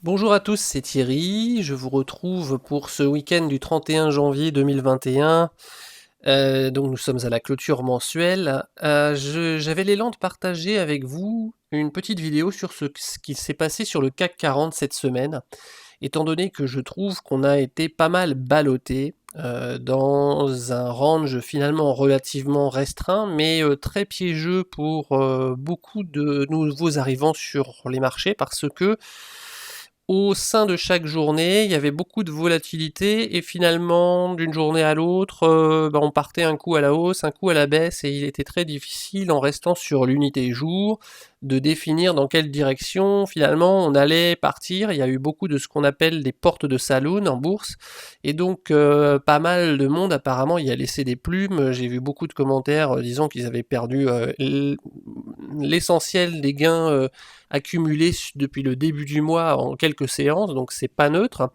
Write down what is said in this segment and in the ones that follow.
Bonjour à tous, c'est Thierry. Je vous retrouve pour ce week-end du 31 janvier 2021. Donc nous sommes à la clôture mensuelle. J'avais l'élan de partager avec vous une petite vidéo sur ce qui s'est passé sur le CAC 40 cette semaine, étant donné que je trouve qu'on a été pas mal ballotté dans un range finalement relativement restreint, mais très piégeux pour beaucoup de nouveaux arrivants sur les marchés, parce que au sein de chaque journée, il y avait beaucoup de volatilité et finalement, d'une journée à l'autre, on partait un coup à la hausse, un coup à la baisse, et il était très difficile, en restant sur l'unité jour, de définir dans quelle direction finalement on allait partir. Il y a eu beaucoup de ce qu'on appelle des portes de saloon en bourse, et donc pas mal de monde apparemment y a laissé des plumes. J'ai vu beaucoup de commentaires disant qu'ils avaient perdu l'essentiel des gains accumulés depuis le début du mois en quelques séances, donc c'est pas neutre.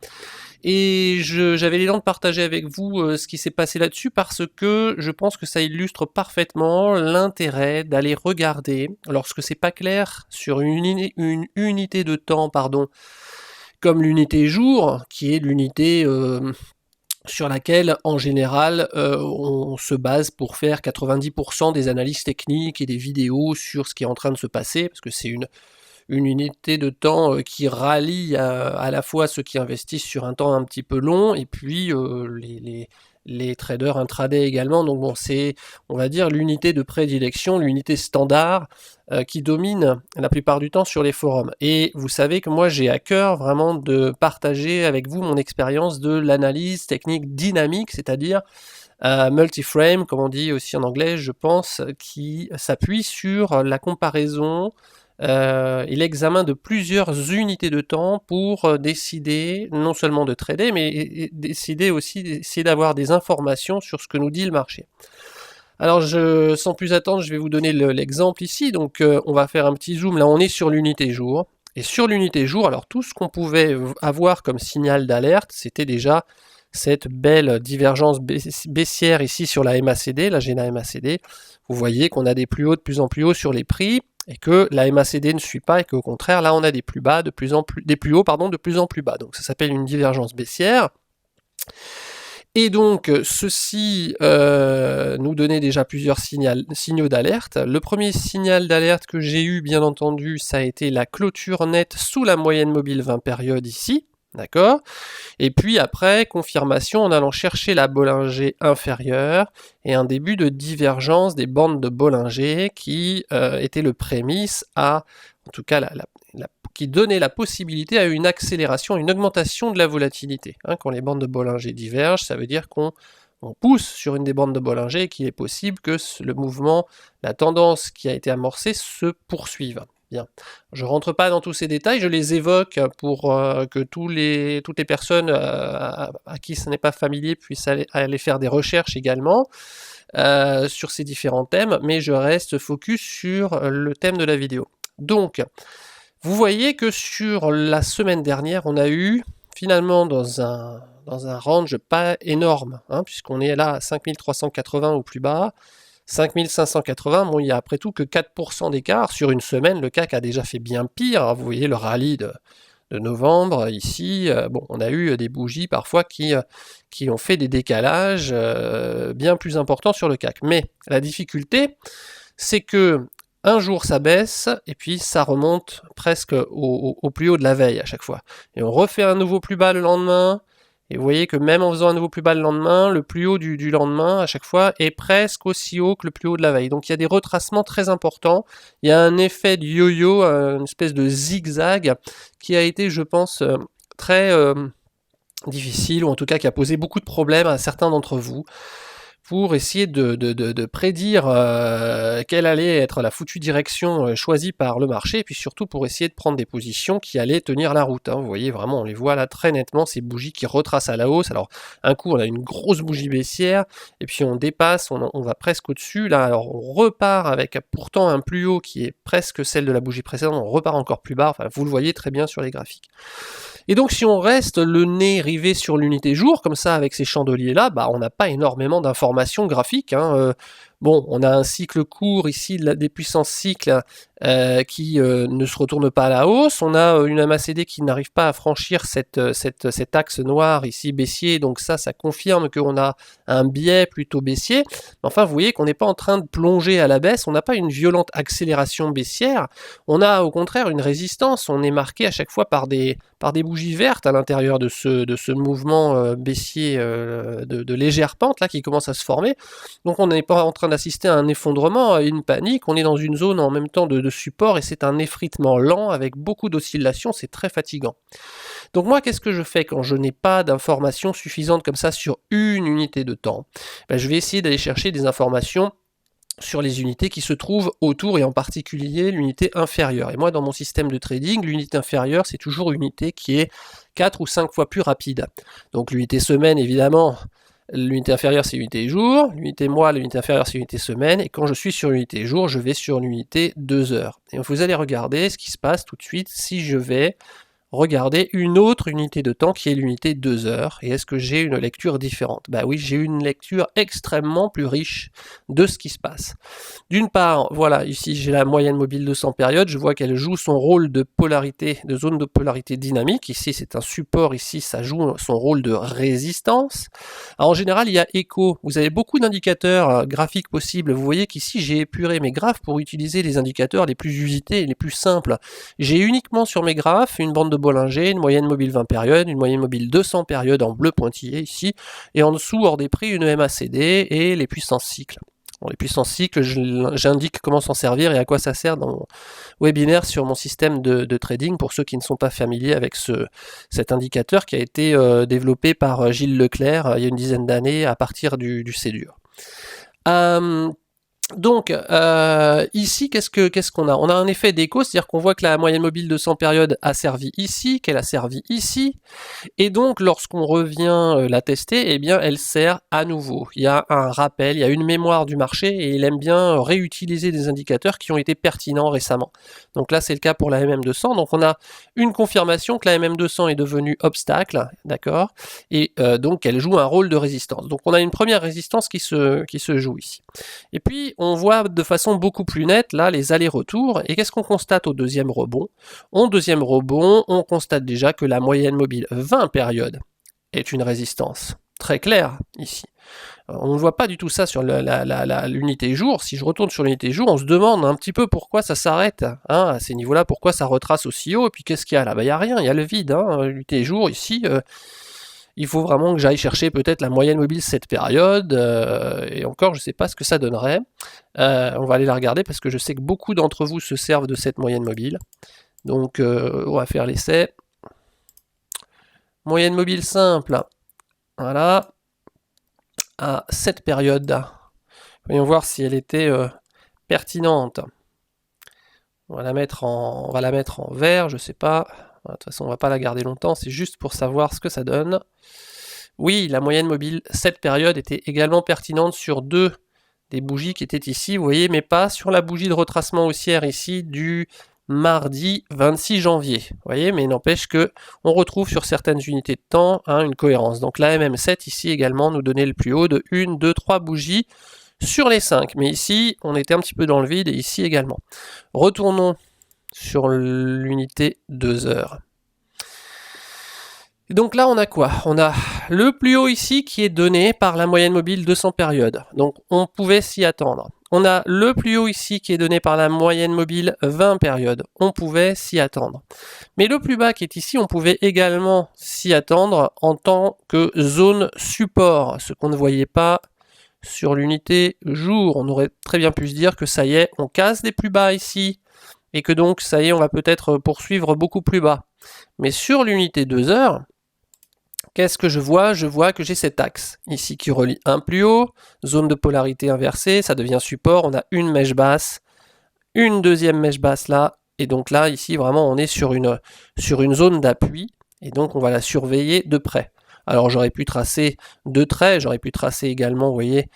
Et j'avais l'élan de partager avec vous ce qui s'est passé là-dessus, parce que je pense que ça illustre parfaitement l'intérêt d'aller regarder, lorsque c'est pas clair sur une unité de temps, comme l'unité jour, qui est l'unité sur laquelle, en général, on se base pour faire 90% des analyses techniques et des vidéos sur ce qui est en train de se passer, parce que c'est une unité de temps qui rallie à la fois ceux qui investissent sur un temps un petit peu long, et puis les traders intraday également. Donc bon, c'est, on va dire, l'unité de prédilection, l'unité standard qui domine la plupart du temps sur les forums. Et vous savez que moi j'ai à cœur vraiment de partager avec vous mon expérience de l'analyse technique dynamique, c'est-à-dire multiframe, comme on dit aussi en anglais, je pense, qui s'appuie sur la comparaison et l'examen de plusieurs unités de temps pour décider non seulement de trader, mais décider aussi d'essayer d'avoir des informations sur ce que nous dit le marché. Alors sans plus attendre, je vais vous donner l'exemple ici. Donc on va faire un petit zoom. Là on est sur l'unité jour. Et sur l'unité jour, alors tout ce qu'on pouvait avoir comme signal d'alerte, c'était déjà cette belle divergence baissière ici sur la MACD, la GENA MACD. Vous voyez qu'on a des plus hauts de plus en plus hauts sur les prix, et que la MACD ne suit pas, et qu'au contraire, là on a des plus bas de plus en plus, des plus hauts pardon, de plus en plus bas. Donc ça s'appelle une divergence baissière. Et donc ceci nous donnait déjà plusieurs signaux d'alerte. Le premier signal d'alerte que j'ai eu, bien entendu, ça a été la clôture nette sous la moyenne mobile 20 périodes ici. D'accord. Et puis après, confirmation en allant chercher la Bollinger inférieure et un début de divergence des bandes de Bollinger qui était le prémisse à, en tout cas, qui donnait la possibilité à une accélération, une augmentation de la volatilité. Quand les bandes de Bollinger divergent, ça veut dire qu'on pousse sur une des bandes de Bollinger et qu'il est possible que le mouvement, la tendance qui a été amorcée se poursuive. Bien. Je ne rentre pas dans tous ces détails, je les évoque pour que toutes les personnes à qui ce n'est pas familier puissent aller faire des recherches également sur ces différents thèmes, mais je reste focus sur le thème de la vidéo. Donc, vous voyez que sur la semaine dernière, on a eu finalement dans un range pas énorme, puisqu'on est là à 5380 au plus bas, 5580, bon, il y a après tout que 4% d'écart. Sur une semaine, le CAC a déjà fait bien pire. Vous voyez le rallye de novembre ici. Bon, on a eu des bougies parfois qui ont fait des décalages bien plus importants sur le CAC. Mais la difficulté, c'est que un jour ça baisse, et puis ça remonte presque au plus haut de la veille à chaque fois. Et on refait un nouveau plus bas le lendemain. Et vous voyez que même en faisant un nouveau plus bas le lendemain, le plus haut du lendemain, à chaque fois, est presque aussi haut que le plus haut de la veille. Donc il y a des retracements très importants. Il y a un effet de yo-yo, une espèce de zigzag, qui a été, je pense, très difficile, ou en tout cas qui a posé beaucoup de problèmes à certains d'entre vous, pour essayer de prédire quelle allait être la foutue direction choisie par le marché, et puis surtout pour essayer de prendre des positions qui allaient tenir la route. Vous voyez vraiment, on les voit là très nettement, ces bougies qui retracent à la hausse. Alors un coup on a une grosse bougie baissière, et puis on dépasse, on va presque au-dessus, là alors on repart avec pourtant un plus haut qui est presque celle de la bougie précédente, on repart encore plus bas, enfin vous le voyez très bien sur les graphiques. Et donc si on reste le nez rivé sur l'unité jour, comme ça avec ces chandeliers là, on n'a pas énormément d'informations graphiques. Bon, on a un cycle court ici, des puissances cycles qui ne se retournent pas à la hausse. On a une MACD qui n'arrive pas à franchir cet axe noir ici baissier, donc ça confirme qu'on a un biais plutôt baissier. Enfin, vous voyez qu'on n'est pas en train de plonger à la baisse, on n'a pas une violente accélération baissière, on a au contraire une résistance, on est marqué à chaque fois par des bougies vertes à l'intérieur de ce mouvement baissier de légère pente là qui commence à se former. Donc on n'est pas en train d'assister à un effondrement, à une panique, on est dans une zone en même temps de support et c'est un effritement lent avec beaucoup d'oscillations, c'est très fatigant. Donc moi, qu'est-ce que je fais quand je n'ai pas d'informations suffisantes comme ça sur une unité de temps? Je vais essayer d'aller chercher des informations sur les unités qui se trouvent autour et en particulier l'unité inférieure. Et moi, dans mon système de trading, l'unité inférieure, c'est toujours une unité qui est 4 ou 5 fois plus rapide. Donc l'unité semaine, évidemment, l'unité inférieure, c'est l'unité jour, l'unité mois, l'unité inférieure, c'est l'unité semaine, et quand je suis sur l'unité jour, je vais sur l'unité 2 heures. Et vous allez regarder ce qui se passe tout de suite si je vais regarder une autre unité de temps qui est l'unité 2 heures. Et est-ce que j'ai une lecture différente? Bah oui, j'ai une lecture extrêmement plus riche de ce qui se passe. D'une part, voilà, ici j'ai la moyenne mobile de 100 périodes, je vois qu'elle joue son rôle de polarité, de zone de polarité dynamique. Ici c'est un support, ici ça joue son rôle de résistance. Alors, en général, il y a écho. Vous avez beaucoup d'indicateurs graphiques possibles. Vous voyez qu'ici j'ai épuré mes graphes pour utiliser les indicateurs les plus usités et les plus simples. J'ai uniquement sur mes graphes une bande de Bollinger, une moyenne mobile 20 périodes, une moyenne mobile 200 périodes en bleu pointillé ici, et en dessous, hors des prix, une MACD et les puissances cycles. Bon, les puissances cycles, j'indique comment s'en servir et à quoi ça sert dans mon webinaire sur mon système de trading pour ceux qui ne sont pas familiers avec cet indicateur qui a été développé par Gilles Leclerc il y a une dizaine d'années à partir du CEDUR. Donc, ici, qu'est-ce qu'on a? On a un effet d'écho, c'est-à-dire qu'on voit que la moyenne mobile de 100 périodes a servi ici, qu'elle a servi ici, et donc lorsqu'on revient la tester, eh bien elle sert à nouveau. Il y a un rappel, il y a une mémoire du marché, et il aime bien réutiliser des indicateurs qui ont été pertinents récemment. Donc là, c'est le cas pour la MM200, donc on a une confirmation que la MM200 est devenue obstacle, d'accord, et donc elle joue un rôle de résistance. Donc on a une première résistance qui se joue ici. Et puis, on voit de façon beaucoup plus nette, là, les allers-retours. Et qu'est-ce qu'on constate au deuxième rebond? Au deuxième rebond, on constate déjà que la moyenne mobile 20 périodes est une résistance très claire, ici. On ne voit pas du tout ça sur l'unité jour. Si je retourne sur l'unité jour, on se demande un petit peu pourquoi ça s'arrête à ces niveaux-là, pourquoi ça retrace aussi haut. Et puis, qu'est-ce qu'il y a là? Il n'y a rien, il y a le vide. L'unité jour, ici... il faut vraiment que j'aille chercher peut-être la moyenne mobile cette période, et encore je ne sais pas ce que ça donnerait. On va aller la regarder parce que je sais que beaucoup d'entre vous se servent de cette moyenne mobile. Donc on va faire l'essai. Moyenne mobile simple, voilà, à cette période. Voyons voir si elle était pertinente. On va la mettre en vert, je ne sais pas. De toute façon, on ne va pas la garder longtemps, c'est juste pour savoir ce que ça donne. Oui, la moyenne mobile, cette période était également pertinente sur deux des bougies qui étaient ici, vous voyez, mais pas sur la bougie de retracement haussière ici du mardi 26 janvier. Vous voyez, mais n'empêche que on retrouve sur certaines unités de temps une cohérence. Donc la MM7 ici également nous donnait le plus haut de 1, 2, 3 bougies sur les 5. Mais ici, on était un petit peu dans le vide et ici également. Retournons sur l'unité 2 heures. Et donc là, on a quoi? On a le plus haut ici qui est donné par la moyenne mobile 200 périodes. Donc on pouvait s'y attendre. On a le plus haut ici qui est donné par la moyenne mobile 20 périodes. On pouvait s'y attendre. Mais le plus bas qui est ici, on pouvait également s'y attendre en tant que zone support, ce qu'on ne voyait pas sur l'unité jour. On aurait très bien pu se dire que ça y est, on casse les plus bas ici, et que donc ça y est, on va peut-être poursuivre beaucoup plus bas. Mais sur l'unité 2 heures, qu'est-ce que je vois? Je vois que j'ai cet axe ici qui relie un plus haut, zone de polarité inversée, ça devient support, on a une mèche basse, une deuxième mèche basse là, et donc là, ici, vraiment, on est sur une zone d'appui, et donc on va la surveiller de près. Alors j'aurais pu tracer deux traits, j'aurais pu tracer également, vous voyez,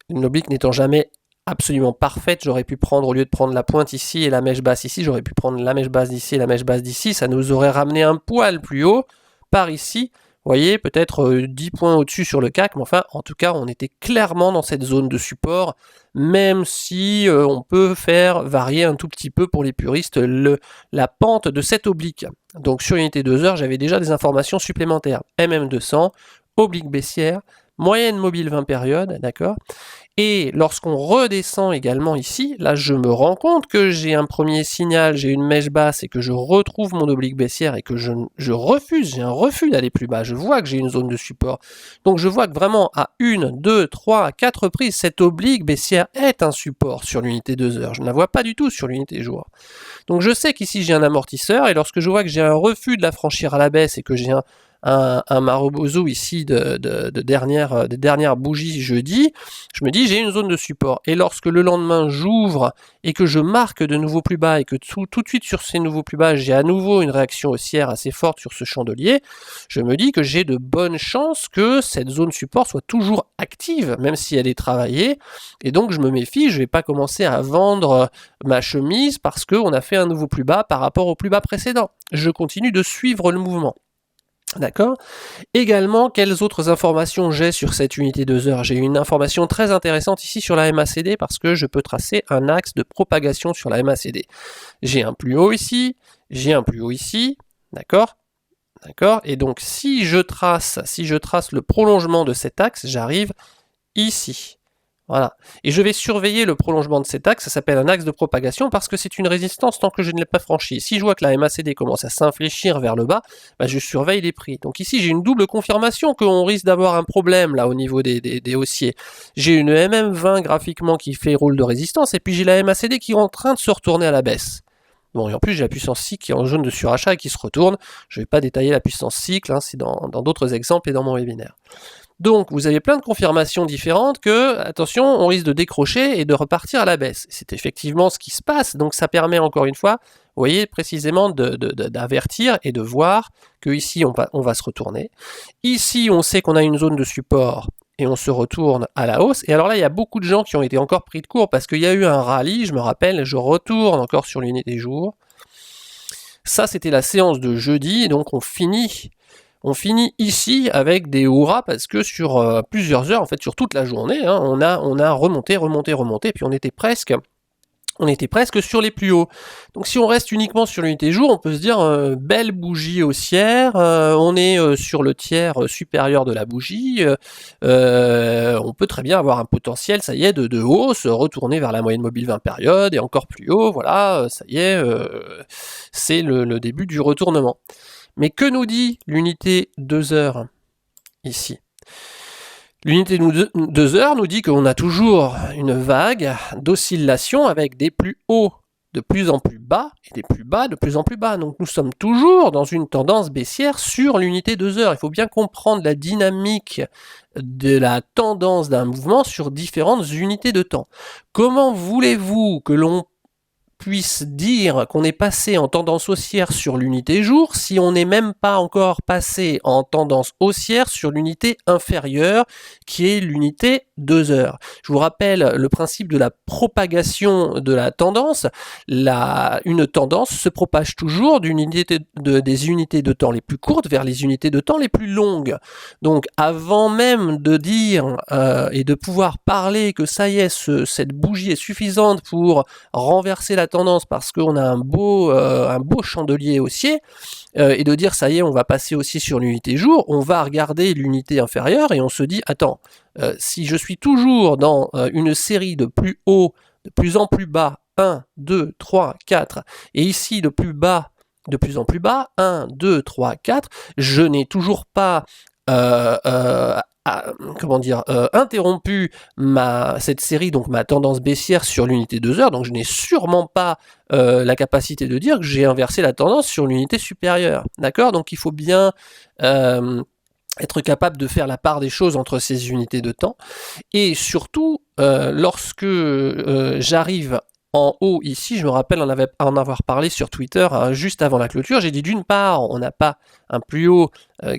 une oblique n'étant jamais absolument parfaite, j'aurais pu prendre, au lieu de prendre la pointe ici et la mèche basse ici, j'aurais pu prendre la mèche basse d'ici et la mèche basse d'ici, ça nous aurait ramené un poil plus haut, par ici, voyez, peut-être 10 points au-dessus sur le CAC, mais enfin, en tout cas, on était clairement dans cette zone de support, même si on peut faire varier un tout petit peu pour les puristes la pente de cette oblique. Donc sur unité 2 heures, j'avais déjà des informations supplémentaires. MM200, oblique baissière, moyenne mobile 20 périodes, d'accord. Et lorsqu'on redescend également ici, là je me rends compte que j'ai un premier signal, j'ai une mèche basse et que je retrouve mon oblique baissière et que je refuse, j'ai un refus d'aller plus bas, je vois que j'ai une zone de support. Donc je vois que vraiment à 1, 2, 3, 4 reprises, cette oblique baissière est un support sur l'unité 2 heures. Je ne la vois pas du tout sur l'unité jour. Donc je sais qu'ici j'ai un amortisseur et lorsque je vois que j'ai un refus de la franchir à la baisse et que j'ai un Marubozu ici de dernière bougie jeudi, je me dis j'ai une zone de support. Et lorsque le lendemain j'ouvre et que je marque de nouveau plus bas et que tout de suite sur ces nouveaux plus bas j'ai à nouveau une réaction haussière assez forte sur ce chandelier, je me dis que j'ai de bonnes chances que cette zone support soit toujours active, même si elle est travaillée. Et donc je me méfie, je ne vais pas commencer à vendre ma chemise parce qu'on a fait un nouveau plus bas par rapport au plus bas précédent. Je continue de suivre le mouvement. D'accord. Également, quelles autres informations j'ai sur cette unité 2 heures? J'ai une information très intéressante ici sur la MACD parce que je peux tracer un axe de propagation sur la MACD. J'ai un plus haut ici, j'ai un plus haut ici, d'accord? D'accord. Et donc si je trace le prolongement de cet axe, j'arrive ici. Voilà. Et je vais surveiller le prolongement de cet axe, ça s'appelle un axe de propagation parce que c'est une résistance tant que je ne l'ai pas franchi. Si je vois que la MACD commence à s'infléchir vers le bas, bah je surveille les prix. Donc ici j'ai une double confirmation qu'on risque d'avoir un problème là au niveau des haussiers. J'ai une MM20 graphiquement qui fait rôle de résistance et puis j'ai la MACD qui est en train de se retourner à la baisse. Bon, et en plus j'ai la puissance cycle qui est en jaune de surachat et qui se retourne. Je ne vais pas détailler la puissance cycle, hein, c'est dans d'autres exemples et dans mon webinaire. Donc vous avez plein de confirmations différentes que, attention, on risque de décrocher et de repartir à la baisse. C'est effectivement ce qui se passe, donc ça permet encore une fois, vous voyez, précisément d'avertir et de voir que ici on va se retourner. Ici on sait qu'on a une zone de support et on se retourne à la hausse. Et alors là il y a beaucoup de gens qui ont été encore pris de court parce qu'il y a eu un rallye, je me rappelle, je retourne encore sur l'unité jour. Ça c'était la séance de jeudi, et donc on finit ici avec des hurrahs parce que sur plusieurs heures, en fait sur toute la journée, hein, on a remonté, puis on était presque sur les plus hauts. Donc si on reste uniquement sur l'unité jour, on peut se dire belle bougie haussière, on est sur le tiers supérieur de la bougie, on peut très bien avoir un potentiel, ça y est, de hausse, retourner vers la moyenne mobile 20 périodes et encore plus haut, voilà, ça y est, c'est le début du retournement. Mais que nous dit l'unité 2 heures ici? L'unité 2 heures nous dit qu'on a toujours une vague d'oscillation avec des plus hauts de plus en plus bas et des plus bas de plus en plus bas. Donc nous sommes toujours dans une tendance baissière sur l'unité 2 heures. Il faut bien comprendre la dynamique de la tendance d'un mouvement sur différentes unités de temps. Comment voulez-vous que l'on puisse dire qu'on est passé en tendance haussière sur l'unité jour si on n'est même pas encore passé en tendance haussière sur l'unité inférieure qui est l'unité 2 heures. Je vous rappelle le principe de la propagation de la tendance. Une tendance se propage toujours des unités de temps les plus courtes vers les unités de temps les plus longues. Donc avant même de dire et de pouvoir parler que ça y est, cette bougie est suffisante pour renverser la tendance parce qu'on a un beau chandelier haussier, et de dire ça y est, on va passer aussi sur l'unité jour, on va regarder l'unité inférieure et on se dit attends, si je suis toujours dans une série de plus haut, de plus en plus bas, 1, 2, 3, 4, et ici de plus bas, de plus en plus bas, 1, 2, 3, 4, je n'ai toujours pas interrompu cette série, donc ma tendance baissière sur l'unité 2 heures, donc je n'ai sûrement pas la capacité de dire que j'ai inversé la tendance sur l'unité supérieure, d'accord? Donc il faut bien être capable de faire la part des choses entre ces unités de temps, et surtout lorsque j'arrive en haut ici, je me rappelle en avoir parlé sur Twitter juste avant la clôture, j'ai dit d'une part on n'a pas un plus haut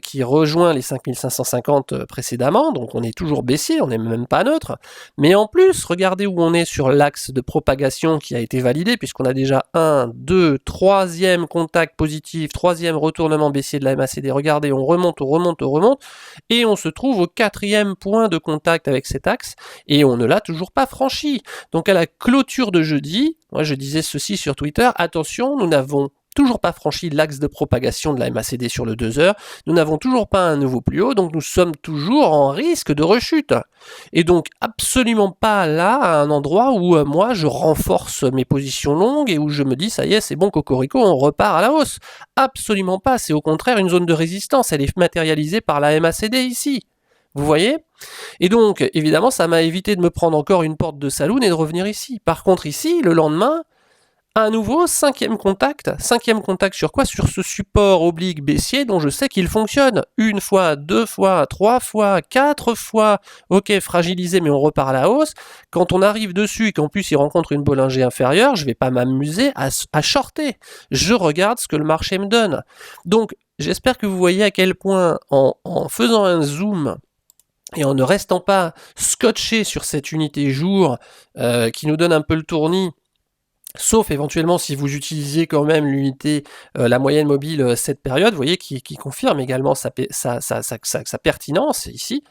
qui rejoint les 5550 précédemment, donc on est toujours baissier, on n'est même pas neutre, mais en plus, regardez où on est sur l'axe de propagation qui a été validé, puisqu'on a déjà 1, 2, 3e contact positif, 3e retournement baissier de la MACD, regardez, on remonte, et on se trouve au 4e point de contact avec cet axe, et on ne l'a toujours pas franchi. Donc à la clôture de jeudi, moi je disais ceci sur Twitter, attention, nous n'avons toujours pas franchi l'axe de propagation de la MACD sur le 2 heures, nous n'avons toujours pas un nouveau plus haut, donc nous sommes toujours en risque de rechute. Et donc absolument pas là, à un endroit où moi je renforce mes positions longues et où je me dis ça y est, c'est bon cocorico, on repart à la hausse. Absolument pas, c'est au contraire une zone de résistance, elle est matérialisée par la MACD ici. Vous voyez? Et donc, évidemment, ça m'a évité de me prendre encore une porte de saloon et de revenir ici. Par contre, ici, le lendemain, à nouveau, 5e contact. 5e contact sur quoi? Sur ce support oblique baissier dont je sais qu'il fonctionne. 1 fois, 2 fois, 3 fois, 4 fois. Ok, fragilisé, mais on repart à la hausse. Quand on arrive dessus et qu'en plus il rencontre une Bollinger inférieure, je vais pas m'amuser à shorter. Je regarde ce que le marché me donne. Donc, j'espère que vous voyez à quel point, en faisant un zoom, et en ne restant pas scotché sur cette unité jour qui nous donne un peu le tournis, sauf éventuellement si vous utilisiez quand même l'unité, la moyenne mobile cette période, vous voyez, qui confirme également sa pertinence ici.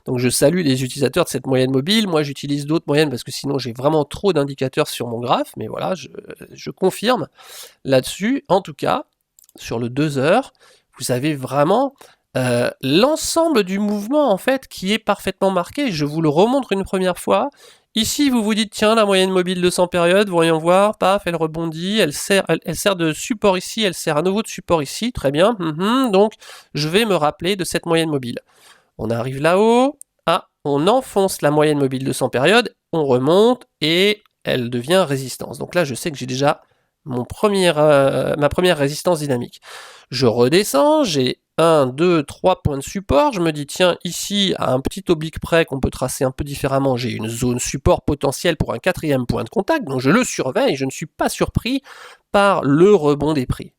Donc je salue les utilisateurs de cette moyenne mobile, moi j'utilise d'autres moyennes parce que sinon j'ai vraiment trop d'indicateurs sur mon graphe, mais voilà, je confirme là-dessus. En tout cas, sur le 2 heures, vous avez vraiment l'ensemble du mouvement en fait qui est parfaitement marqué. Je vous le remontre une première fois. Ici, vous vous dites, tiens, la moyenne mobile de 100 périodes, voyons voir, paf, elle rebondit, elle sert de support ici, elle sert à nouveau de support ici, très bien. Donc, je vais me rappeler de cette moyenne mobile. On arrive là-haut, on enfonce la moyenne mobile de 100 périodes, on remonte et elle devient résistance. Donc là, je sais que j'ai déjà ma première résistance dynamique. Je redescends, j'ai 1, 2, 3 points de support, je me dis tiens ici à un petit oblique près qu'on peut tracer un peu différemment, j'ai une zone support potentielle pour un 4e point de contact, donc je le surveille, je ne suis pas surpris par le rebond des prix.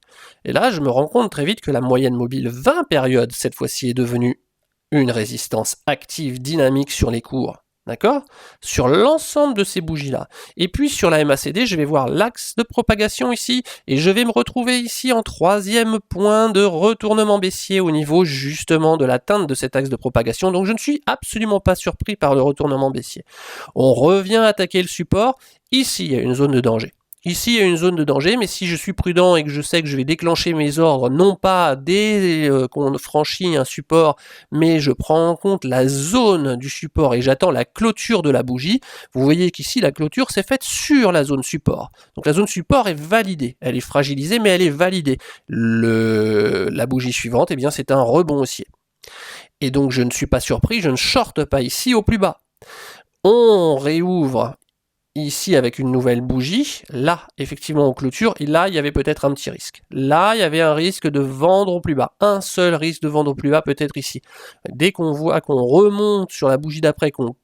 Et là je me rends compte très vite que la moyenne mobile 20 périodes cette fois-ci est devenue une résistance active dynamique sur les cours. D'accord? Sur l'ensemble de ces bougies-là. Et puis sur la MACD, je vais voir l'axe de propagation ici, et je vais me retrouver ici en 3e point de retournement baissier au niveau justement de l'atteinte de cet axe de propagation. Donc je ne suis absolument pas surpris par le retournement baissier. On revient attaquer le support. Ici, il y a une zone de danger. Ici, il y a une zone de danger, mais si je suis prudent et que je sais que je vais déclencher mes ordres, non pas dès qu'on franchit un support, mais je prends en compte la zone du support et j'attends la clôture de la bougie, vous voyez qu'ici, la clôture s'est faite sur la zone support. Donc la zone support est validée. Elle est fragilisée, mais elle est validée. La bougie suivante, eh bien, c'est un rebond haussier. Et donc, je ne suis pas surpris, je ne shorte pas ici au plus bas. On réouvre ici avec une nouvelle bougie, là effectivement en clôture, et là il y avait peut-être un petit risque. Là il y avait un risque de vendre au plus bas, un seul risque de vendre au plus bas peut-être ici. Dès qu'on voit qu'on remonte sur la bougie d'après, qu'on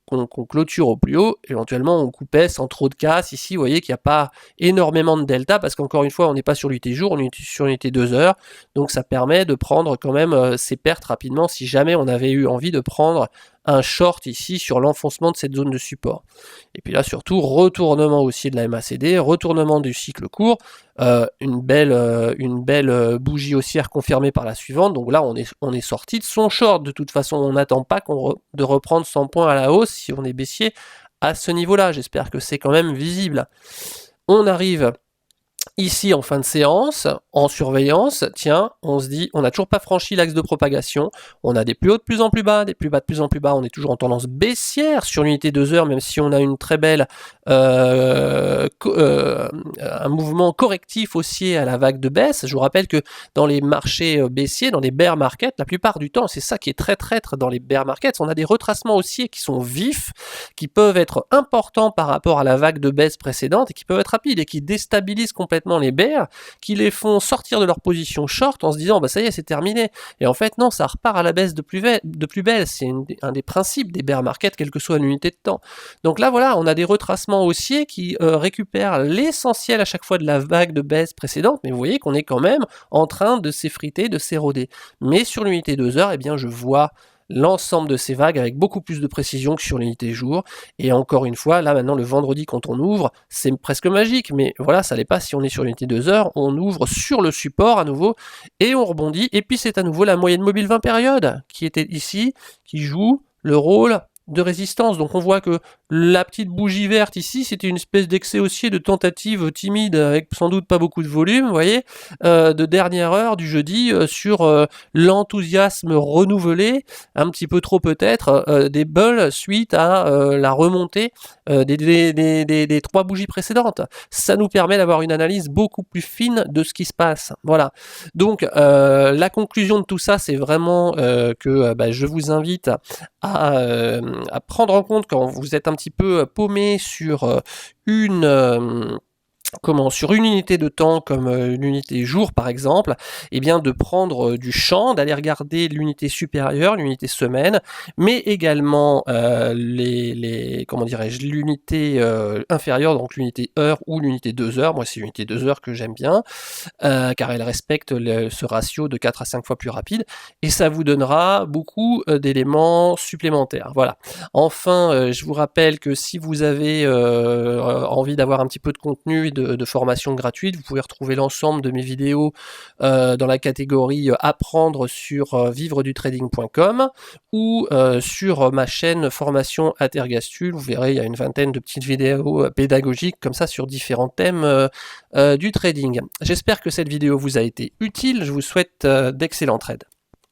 clôture au plus haut, éventuellement on coupait sans trop de casse. Ici vous voyez qu'il n'y a pas énormément de delta, parce qu'encore une fois on n'est pas sur l'unité jour, on est sur l'unité 2 heures, donc ça permet de prendre quand même ces pertes rapidement si jamais on avait eu envie de prendre un short ici sur l'enfoncement de cette zone de support. Et puis là surtout, retournement haussier de la MACD, retournement du cycle court, une belle bougie haussière confirmée par la suivante. Donc là on est sorti de son short. De toute façon on n'attend pas de reprendre 100 points à la hausse si on est baissier à ce niveau-là. J'espère que c'est quand même visible. On arrive ici en fin de séance, en surveillance, tiens, on se dit, on n'a toujours pas franchi l'axe de propagation, on a des plus hauts de plus en plus bas, des plus bas de plus en plus bas, on est toujours en tendance baissière sur l'unité 2 heures, même si on a une très belle, un mouvement correctif haussier à la vague de baisse. Je vous rappelle que dans les marchés baissiers, dans les bear markets, la plupart du temps, c'est ça qui est très traître dans les bear markets, on a des retracements haussiers qui sont vifs, qui peuvent être importants par rapport à la vague de baisse précédente et qui peuvent être rapides et qui déstabilisent complètement complètement les bears, qui les font sortir de leur position short en se disant bah ça y est c'est terminé, et en fait non, ça repart à la baisse de plus belle, c'est un des principes des bear markets quelle que soit l'unité de temps. Donc là voilà, on a des retracements haussiers qui récupèrent l'essentiel à chaque fois de la vague de baisse précédente, mais vous voyez qu'on est quand même en train de s'effriter, de s'éroder. Mais sur l'unité 2 heures, eh bien je vois l'ensemble de ces vagues avec beaucoup plus de précision que sur l'unité jour. Et encore une fois, là maintenant le vendredi quand on ouvre, c'est presque magique, mais voilà, ça l'est pas si on est sur l'unité 2 heures, on ouvre sur le support à nouveau et on rebondit, et puis c'est à nouveau la moyenne mobile 20 périodes qui était ici, qui joue le rôle de résistance. Donc on voit que la petite bougie verte ici, c'était une espèce d'excès haussier, de tentative timide avec sans doute pas beaucoup de volume, vous voyez, de dernière heure du jeudi sur l'enthousiasme renouvelé, un petit peu trop peut-être, des bulls suite à la remontée des 3 bougies précédentes. Ça nous permet d'avoir une analyse beaucoup plus fine de ce qui se passe. Voilà. Donc la conclusion de tout ça, c'est vraiment que je vous invite à prendre en compte quand vous êtes un petit peu paumé sur sur une unité de temps comme l'unité jour par exemple, et bien de prendre du champ, d'aller regarder l'unité supérieure, l'unité semaine, mais également comment dirais-je, l'unité inférieure, donc l'unité heure ou l'unité 2 heures. Moi c'est l'unité 2 heures que j'aime bien, car elle respecte ce ratio de 4 à 5 fois plus rapide, et ça vous donnera beaucoup d'éléments supplémentaires. Voilà. Enfin, je vous rappelle que si vous avez envie d'avoir un petit peu de contenu et de formation gratuite, vous pouvez retrouver l'ensemble de mes vidéos dans la catégorie apprendre sur vivredutrading.com ou sur ma chaîne formation à Tergastul. Vous verrez, il y a une vingtaine de petites vidéos pédagogiques comme ça sur différents thèmes du trading. J'espère que cette vidéo vous a été utile, je vous souhaite d'excellents trades.